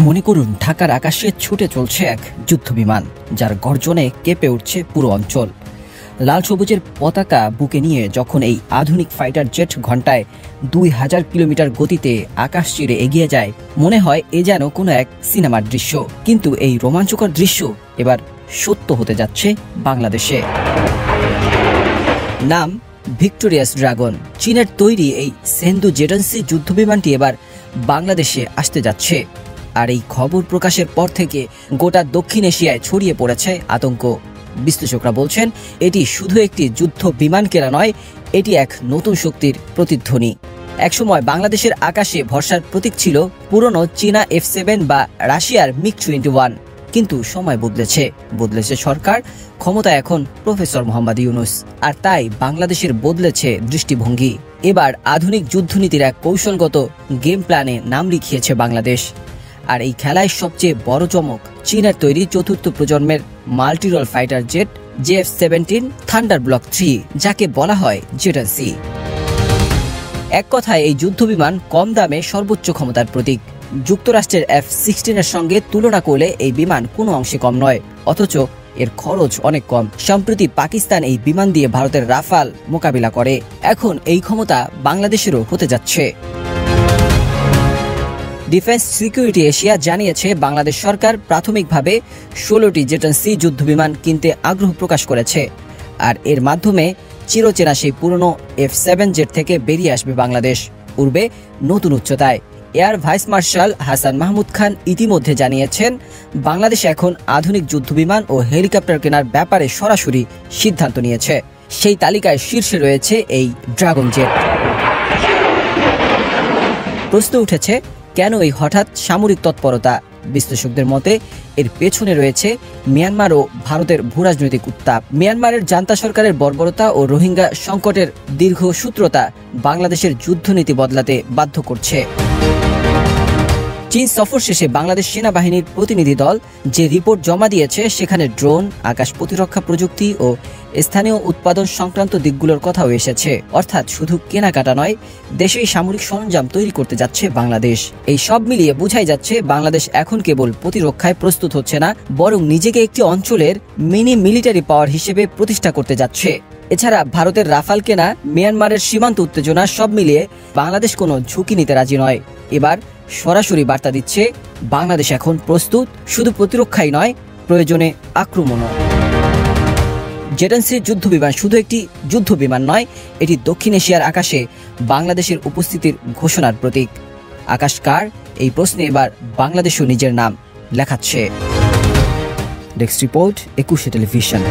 মনে করুন ঢাকার আকাশে ছুটে চলছে এক যুদ্ধবিমান, যার গর্জনে কেঁপে উঠছে পুরো অঞ্চল। লাল সবুজের পতাকা বুকে নিয়ে যখন এই আধুনিক ফাইটার জেট ঘন্টায় 2000 কিলোমিটার গতিতে আকাশ চিরে এগিয়ে যায়, মনে হয় এ যেন কোনো এক সিনেমার দৃশ্য। কিন্তু এই রোমাঞ্চকর দৃশ্য এবার সত্য হতে যাচ্ছে বাংলাদেশে। নাম ভিক্টোরিয়াস ড্রাগন। চীনের তৈরি এই সেন্দু জেটেনসি যুদ্ধবিমানটি এবার বাংলাদেশে আসতে যাচ্ছে। আর এই খবর প্রকাশের পর থেকে গোটা দক্ষিণ এশিয়ায় ছড়িয়ে পড়েছে আতঙ্ক। বিশ্লেষকরা বলছেন এটি শুধু একটি যুদ্ধ বিমান কেনা নয়, এটি এক নতুন শক্তির প্রতিধ্বনি। একসময় বাংলাদেশের আকাশে ভরসার প্রতীক ছিল পুরনো চীনা F7 বা রাশিয়ার MiG-21। কিন্তু সময় বদলেছে সরকার, ক্ষমতা এখন প্রফেসর মোহাম্মদ ইউনূস। আর তাই বাংলাদেশের বদলেছে দৃষ্টিভঙ্গি। এবার আধুনিক যুদ্ধনীতির এক কৌশলগত গেম প্ল্যানে নাম লিখিয়েছে বাংলাদেশ। আর এই খেলায় সবচেয়ে বড় চমক চীনের তৈরি চতুর্থ প্রজন্মের multirole fighter jet JF-17 thunder block 3, যাকে বলা হয় জেটেনসি। এক কথায় এই যুদ্ধবিমান কম দামে সর্বোচ্চ ক্ষমতার প্রতীক। যুক্তরাষ্ট্রের F-16 এর সঙ্গে তুলনা করলে এই বিমান কোনো অংশে কম নয়, অথচ এর খরচ অনেক কম। সম্প্রতি পাকিস্তান এই বিমান দিয়ে ভারতের রাফাল মোকাবিলা করে। এখন এই ক্ষমতা বাংলাদেশেরও হতে যাচ্ছে। ডিফেন্স সিকিউরিটি এশিয়া জানিয়েছে বাংলাদেশ সরকার প্রাথমিকভাবে 16টি জেটেনসি যুদ্ধবিমান কিনতে আগ্রহ প্রকাশ করেছে। আর এর মাধ্যমে চিরচেনা সেই পুরনো F7 জেট থেকে বেরিয়ে আসবে বাংলাদেশ, উড়বে নতুন উচ্চতায়। Air vice marshal Hasan Mahmud Khan ইতিমধ্যে জানিয়েছেন বাংলাদেশ এখন আধুনিক যুদ্ধবিমান ও হেলিকপ্টার কেনার ব্যাপারে সরাসরি সিদ্ধান্ত নিয়েছে। সেই তালিকায় শীর্ষে রয়েছে এই ড্রাগন জেট। প্রশ্ন উঠেছে, কেন এই হঠাৎ সামরিক তৎপরতা? বিশ্লেষকদের মতে এর পেছনে রয়েছে মিয়ানমার ও ভারতের ভূরাজনৈতিক উত্তাপ। মিয়ানমারের জান্তা সরকারের বর্বরতা ও রোহিঙ্গা সংকটের দীর্ঘসূত্রতা বাংলাদেশের যুদ্ধনীতি বদলাতে বাধ্য করছে। চীন সফর শেষে বাংলাদেশ সেনাবাহিনীর প্রতিনিধি দল যে রিপোর্ট জমা দিয়েছে, সেখানে ড্রোন, আকাশ প্রতিরক্ষা প্রযুক্তি ও স্থানীয় উৎপাদন সংক্রান্ত দিকগুলোর কথাও এসেছে। অর্থাৎ শুধু কেনাকাটা নয়, দেশেই সামরিক সরঞ্জাম তৈরি করতে যাচ্ছে বাংলাদেশ। এই সব মিলিয়ে বোঝাই যাচ্ছে বাংলাদেশ এখন কেবল প্রতিরক্ষায় প্রস্তুত হচ্ছে না, বরং নিজেকে একটি অঞ্চলের মিনি মিলিটারি পাওয়ার হিসেবে প্রতিষ্ঠা করতে যাচ্ছে। এছাড়া ভারতের রাফাল কেনা, মিয়ানমারের সীমান্ত উত্তেজনা, সব মিলিয়ে বাংলাদেশ কোনো ঝুঁকি নিতে রাজি নয়। এবার সরাসরি বার্তা দিচ্ছে বাংলাদেশ এখন প্রস্তুত, শুধু প্রতিরক্ষাই নয়, প্রয়োজনে আক্রমণও। জেটেনসি যুদ্ধবিমান শুধু একটি যুদ্ধবিমান নয়, এটি দক্ষিণ এশিয়ার আকাশে বাংলাদেশের উপস্থিতির ঘোষণার প্রতীক। আকাশ কার? এই প্রশ্নে এবার বাংলাদেশও নিজের নাম লেখাচ্ছে। Desk report, 21 television.